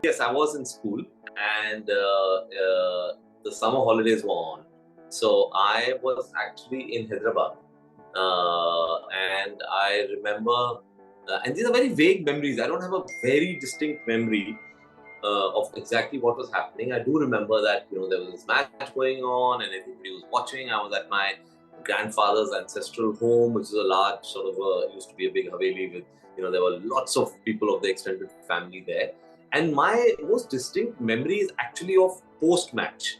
Yes, I was in school, and the summer holidays were on. So I was actually in Hyderabad, and I remember, and these are very vague memories. I don't have a very distinct memory of exactly what was happening. I do remember that there was this match going on, and everybody was watching. I was at my grandfather's ancestral home, which is a large sort of used to be a big haveli with there were lots of people of the extended family there. And my most distinct memory is actually of post-match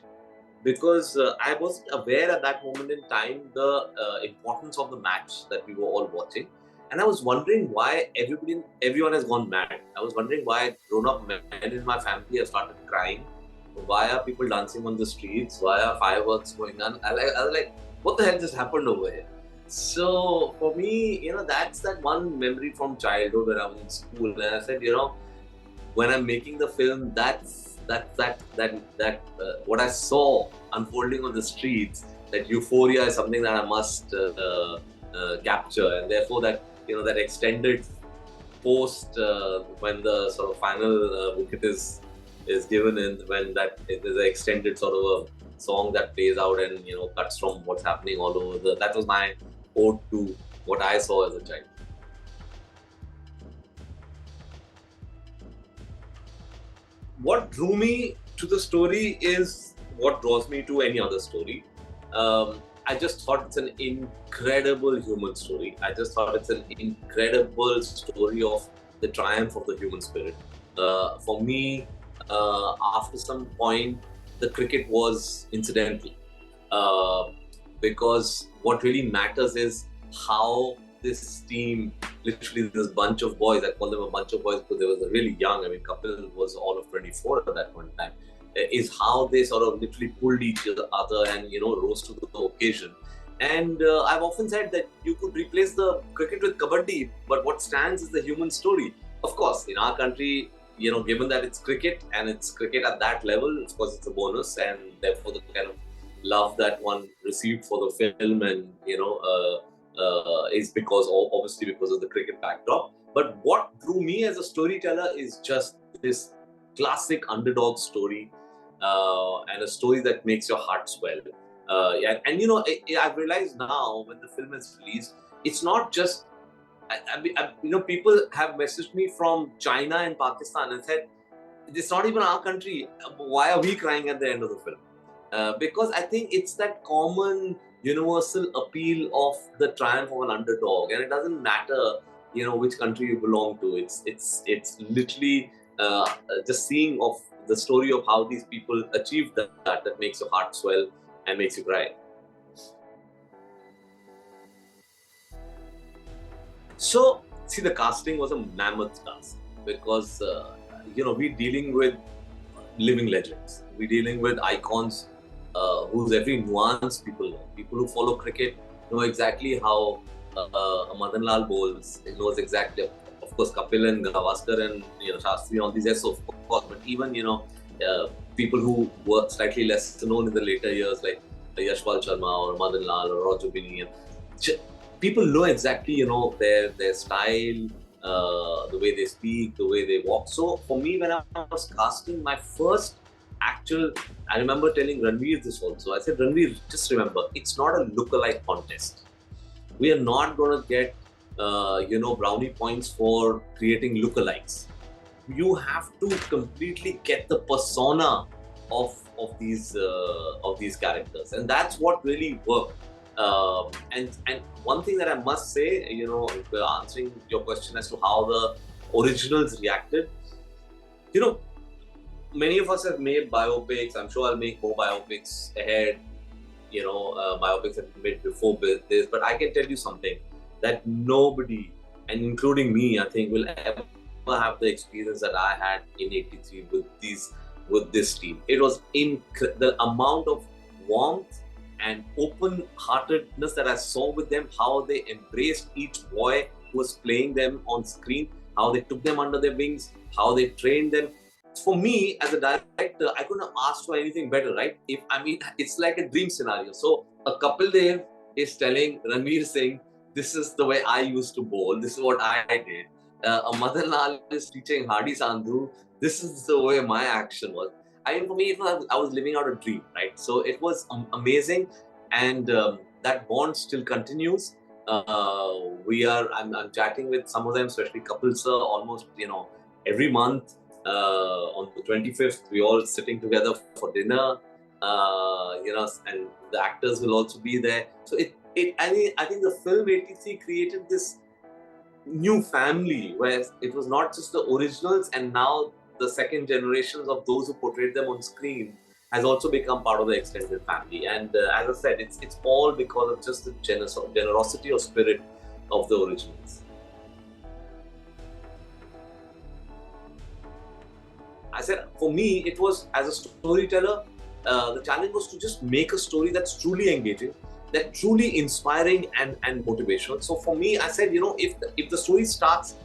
because I wasn't aware at that moment in time the importance of the match that we were all watching. And I was wondering why everyone has gone mad. I was wondering why grown-up men in my family have started crying. Why are people dancing on the streets? Why are fireworks going on? I was like, what the hell just happened over here? So for me, that's that one memory from childhood when I was in school. And I said, when I'm making the film, what I saw unfolding on the streets, that euphoria is something that I must capture, and therefore that extended post when the sort of final wicket is given in, when that there's an extended sort of a song that plays out and cuts from what's happening all over that was my ode to what I saw as a child. What drew me to the story is what draws me to any other story. I just thought it's an incredible human story. I just thought it's an incredible story of the triumph of the human spirit. For me, after some point, the cricket was incidental. Because what really matters is how this team, literally this bunch of boys, I call them a bunch of boys because they were really young. I mean, Kapil was all of 24 at that point in time, is how they sort of literally pulled each other and, rose to the occasion. And I've often said that you could replace the cricket with kabaddi, but what stands is the human story. Of course, in our country, given that it's cricket and it's cricket at that level, of course, it's a bonus, and therefore the kind of love that one received for the film and is obviously because of the cricket backdrop. But what drew me as a storyteller is just this classic underdog story, and a story that makes your heart swell. And I've realized now when the film is released, it's not just people have messaged me from China and Pakistan and said, it's not even our country. Why are we crying at the end of the film? Because I think it's that common universal appeal of the triumph of an underdog, and it doesn't matter which country you belong to. It's literally just seeing of the story of how these people achieved that makes your heart swell and makes you cry. So see, the casting was a mammoth task because we're dealing with living legends. We're dealing with icons whose every nuance people know. People who follow cricket know exactly how Madan Lal bowls. He knows exactly, of course, Kapil and Gavaskar and Shastri, all these, yes, of course. But even people who were slightly less known in the later years, like Yashpal Sharma or Madan Lal or Roger Bini, people know exactly their style, the way they speak, the way they walk. So for me, when I was casting my first I remember telling Ranveer this also. I said, Ranveer, just remember, it's not a lookalike contest. We are not going to get, brownie points for creating lookalikes. You have to completely get the persona of these characters, and that's what really worked. And one thing that I must say, answering your question as to how the originals reacted, many of us have made biopics. I'm sure I'll make more biopics ahead. Biopics have been made before this, but I can tell you something that nobody, and including me, I think, will ever have the experience that I had in '83 with this team. It was the amount of warmth and open-heartedness that I saw with them, how they embraced each boy who was playing them on screen, how they took them under their wings, how they trained them. For me, as a director, I couldn't have asked for anything better, right? It's like a dream scenario. So a Kapil Dev is telling Ranveer Singh, this is the way I used to bowl, this is what I did. a Madanlal is teaching Hardy Sandhu. This is the way my action was. I mean, for me, I was living out a dream, right? So it was amazing, and that bond still continues. I'm chatting with some of them, especially couples, almost every month. On the 25th, we all sitting together for dinner. And the actors will also be there. So I think the film ATC created this new family where it was not just the originals, and now the second generations of those who portrayed them on screen has also become part of the extended family. And as I said, it's all because of just the generosity or spirit of the originals. I said, for me, it was, as a storyteller, the challenge was to just make a story that's truly engaging, that truly inspiring and motivational. So for me, I said, if the story starts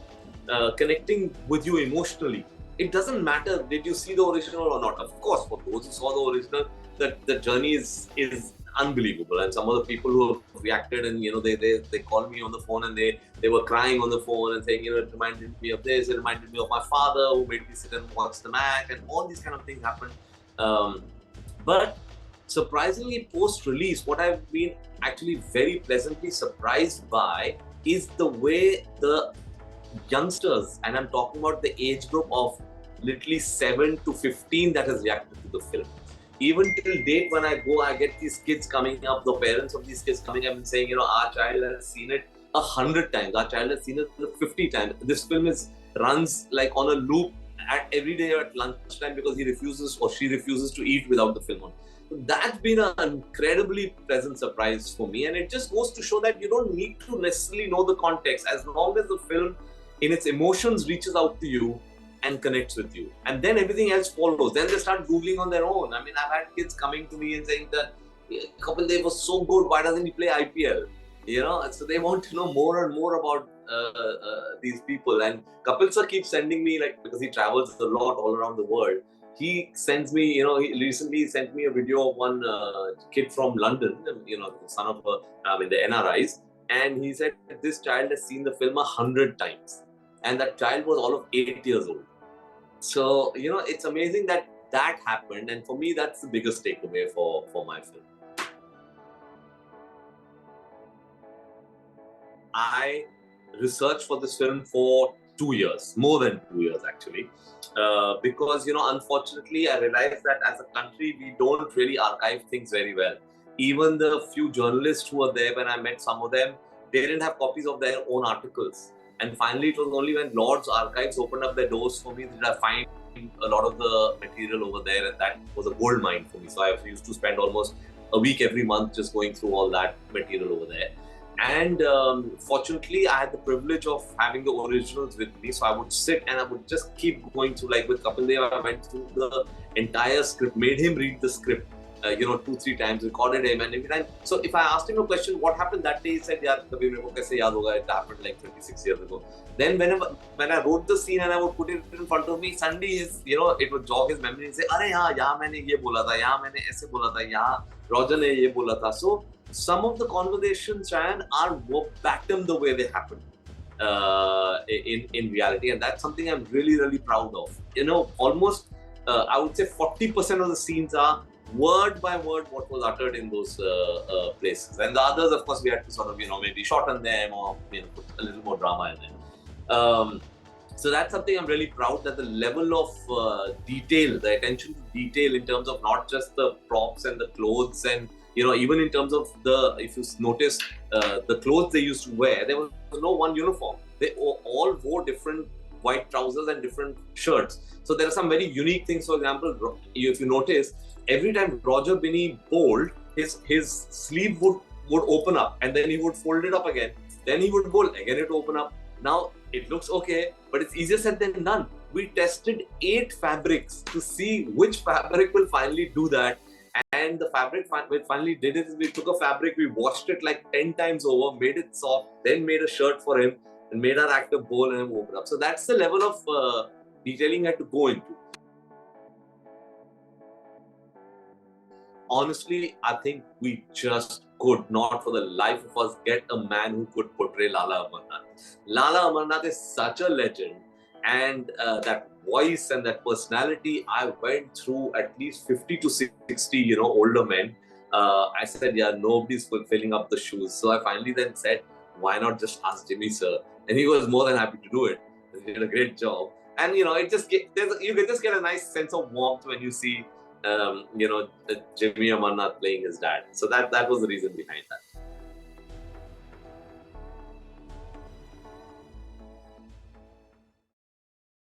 connecting with you emotionally, it doesn't matter did you see the original or not. Of course, for those who saw the original, the journey is unbelievable. And some of the people who have reacted, and they called me on the phone, and they were crying on the phone and saying, it reminded me of this, it reminded me of my father who made me sit and watch the match, and all these kind of things happened. But surprisingly, post-release, what I've been actually very pleasantly surprised by is the way the youngsters, and I'm talking about the age group of literally 7 to 15, that has reacted to the film. Even till date, when I go, I get these kids coming up, the parents of these kids coming up and saying, our child has seen it 100 times, our child has seen it 50 times. This film runs like on a loop at every day at lunchtime, because he refuses or she refuses to eat without the film on. So that's been an incredibly pleasant surprise for me, and it just goes to show that you don't need to necessarily know the context, as long as the film in its emotions reaches out to you and connects with you, and then everything else follows. Then they start googling on their own. I mean, I've had kids coming to me and saying that Kapil Dev was so good, why doesn't he play IPL? So they want to know more and more about these people. And Kapil sir keeps sending me, because he travels a lot all around the world, he sends me, he recently sent me a video of one kid from London, the son of the NRIs, and he said this child has seen the film 100 times, and that child was all of 8 years old. So, it's amazing that happened, and for me, that's the biggest takeaway for my film. I researched for this film for 2 years, more than 2 years actually, because unfortunately, I realized that as a country, we don't really archive things very well. Even the few journalists who were there, when I met some of them, they didn't have copies of their own articles. And finally, it was only when Lord's Archives opened up their doors for me that I find a lot of the material over there, and that was a gold mine for me. So I used to spend almost a week every month just going through all that material over there. And fortunately, I had the privilege of having the originals with me. So I would sit and I would just keep going through, like with Kapil Dev, I went through the entire script, made him read the script, 2-3 times, recorded him, and every time. So if I asked him a question, what happened that day, he said, "Yaar, kabhi mere ko kaise yaad hoga? It happened like 26 years ago." Then when I wrote the scene and I would put it in front of me, suddenly it would jog his memory and say, "Arey yahan maine ye bola tha, yahan maine aise bola tha, yahan Roger ne ye bola tha." So some of the conversations, Ryan, are verbatim the way they happen in reality, and that's something I'm really, really proud of. Almost I would say 40% of the scenes are word by word what was uttered in those places, and the others, of course, we had to sort of maybe shorten them or put a little more drama in them. So that's something I'm really proud, that the level of detail, the attention to detail in terms of not just the props and the clothes, and even in terms of if you notice, the clothes they used to wear, there was no one uniform. They all wore different white trousers and different shirts. So there are some very unique things. For example, if you notice, every time Roger Binney bowled, his sleeve would open up, and then he would fold it up again. Then he would bowl, again it would open up. Now, it looks okay, but it's easier said than done. We tested 8 fabrics to see which fabric will finally do that. And the fabric we finally did it. We took a fabric, we washed it like 10 times over, made it soft, then made a shirt for him, and made our actor bowl and open up. So that's the level of detailing I had to go into. honestly, I think we just could not for the life of us get a man who could portray Lala Amarnath. Lala Amarnath is such a legend, and that voice and that personality, I went through at least 50 to 60, older men. I said, yeah, nobody's filling up the shoes. So I finally then said, why not just ask Jimmy sir? And he was more than happy to do it. He did a great job. And, it just you can just get a nice sense of warmth when you see Jimmy Amarnath playing his dad. So that was the reason behind that.